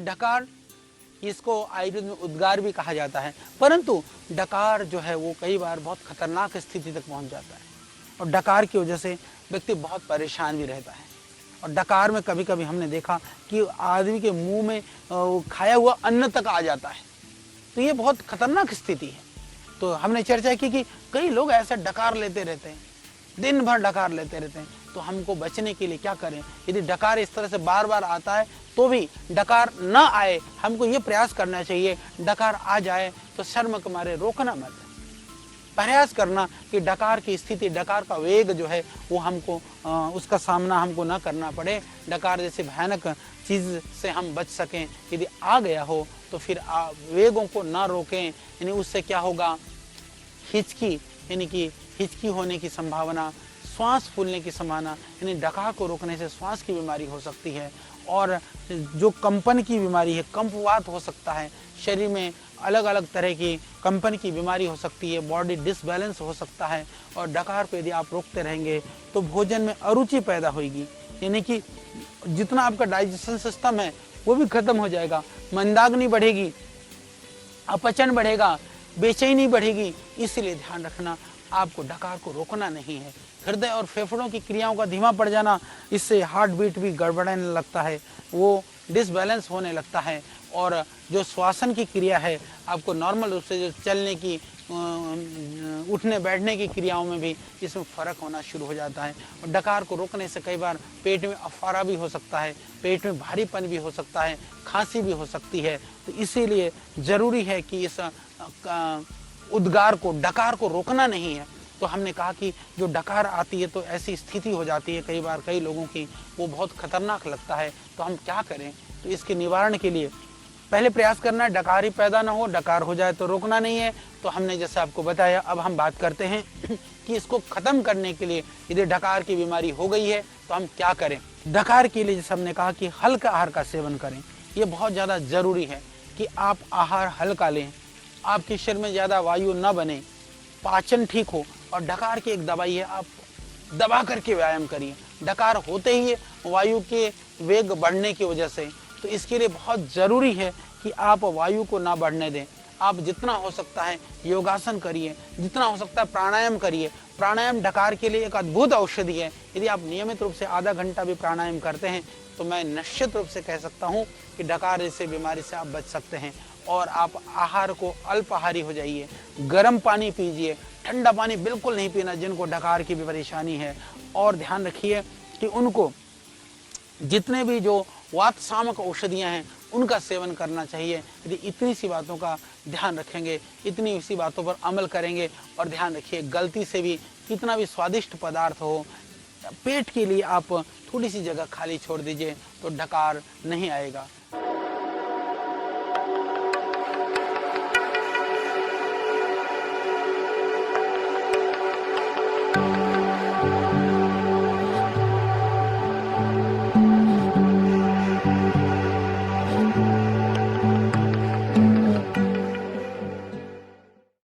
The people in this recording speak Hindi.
डकार, इसको आयुर्वेद में उद्गार भी कहा जाता है, परंतु डकार जो है वो कई बार बहुत खतरनाक स्थिति तक पहुंच जाता है और डकार की वजह से व्यक्ति बहुत परेशान भी रहता है। और डकार में कभी कभी हमने देखा कि आदमी के मुंह में खाया हुआ अन्न तक आ जाता है, तो ये बहुत खतरनाक स्थिति है। तो हमने चर्चा की कि कई लोग ऐसे डकार लेते रहते हैं, दिन भर डकार लेते रहते हैं, तो हमको बचने के लिए क्या करें? यदि डकार इस तरह से बार बार आता है तो भी डकार न आए, हमको ये प्रयास करना चाहिए, डकार आ जाए तो शर्म के मारे रोकना मत, प्रयास करना कि डकार की स्थिति, डकार का वेग जो है वो हमको उसका सामना हमको ना करना पड़े, डकार जैसे भयानक चीज़ से हम बच सकें। यदि आ गया हो तो फिर वेगों को ना रोकें, यानी उससे क्या होगा, हिचकी, यानी कि हिचकी होने की संभावना, श्वास फूलने की संभावना, यानी डकार को रोकने से श्वास की बीमारी हो सकती है। और जो कंपन की बीमारी है, कंपवात हो सकता है, शरीर में अलग अलग तरह की कंपन की बीमारी हो सकती है, बॉडी डिसबैलेंस हो सकता है। और डकार को यदि आप रोकते रहेंगे तो भोजन में अरुचि पैदा होगी, यानी कि जितना आपका डाइजेशन सिस्टम है वो भी खत्म हो जाएगा, मंदाग्नि बढ़ेगी, अपचन बढ़ेगा, बेचैनी बढ़ेगी। इसलिए ध्यान रखना, आपको डकार को रोकना नहीं है। हृदय और फेफड़ों की क्रियाओं का धीमा पड़ जाना, इससे हार्ट बीट भी गड़बड़ाने लगता है, वो डिसबैलेंस होने लगता है। और जो श्वासन की क्रिया है, आपको नॉर्मल रूप से जो चलने की, उठने बैठने की क्रियाओं में भी इसमें फ़र्क होना शुरू हो जाता है। और डकार को रोकने से कई बार पेट में अफारा भी हो सकता है, पेट में भारीपन भी हो सकता है, खांसी भी हो सकती है। तो इसीलिए ज़रूरी है कि इस उद्गार को, डकार को रोकना नहीं है। तो हमने कहा कि जो डकार आती है तो ऐसी स्थिति हो जाती है कई बार कई लोगों की, वो बहुत खतरनाक लगता है। तो हम क्या करें? तो इसके निवारण के लिए पहले प्रयास करना है डकार ही पैदा ना हो, डकार हो जाए तो रोकना नहीं है। तो हमने जैसे आपको बताया, अब हम बात करते हैं कि इसको खत्म करने के लिए यदि डकार की बीमारी हो गई है तो हम क्या करें। डकार के लिए जैसे हमने कहा कि हल्का आहार का सेवन करें, ये बहुत ज़्यादा ज़रूरी है कि आप आहार हल्का लें, आपके शरीर में ज़्यादा वायु न बने, पाचन ठीक हो। और डकार की एक दवाई है, आप दबा करके व्यायाम करिए। डकार होते ही वायु के वेग बढ़ने की वजह से, तो इसके लिए बहुत ज़रूरी है कि आप वायु को ना बढ़ने दें। आप जितना हो सकता है योगासन करिए, जितना हो सकता है प्राणायाम करिए। प्राणायाम डकार के लिए एक अद्भुत औषधि है। यदि आप नियमित रूप से आधा घंटा भी प्राणायाम करते हैं तो मैं निश्चित रूप से कह सकता हूँ कि डकार जैसे बीमारी से आप बच सकते हैं। और आप आहार को अल्पाहारी हो जाइए, गर्म पानी पीजिए, ठंडा पानी बिल्कुल नहीं पीना जिनको डकार की भी परेशानी है। और ध्यान रखिए कि उनको जितने भी जो वात शामक औषधियाँ हैं उनका सेवन करना चाहिए। यदि इतनी सी बातों का ध्यान रखेंगे, इतनी सी बातों पर अमल करेंगे, और ध्यान रखिए गलती से भी कितना भी स्वादिष्ट पदार्थ हो, पेट के लिए आप थोड़ी सी जगह खाली छोड़ दीजिए तो डकार नहीं आएगा।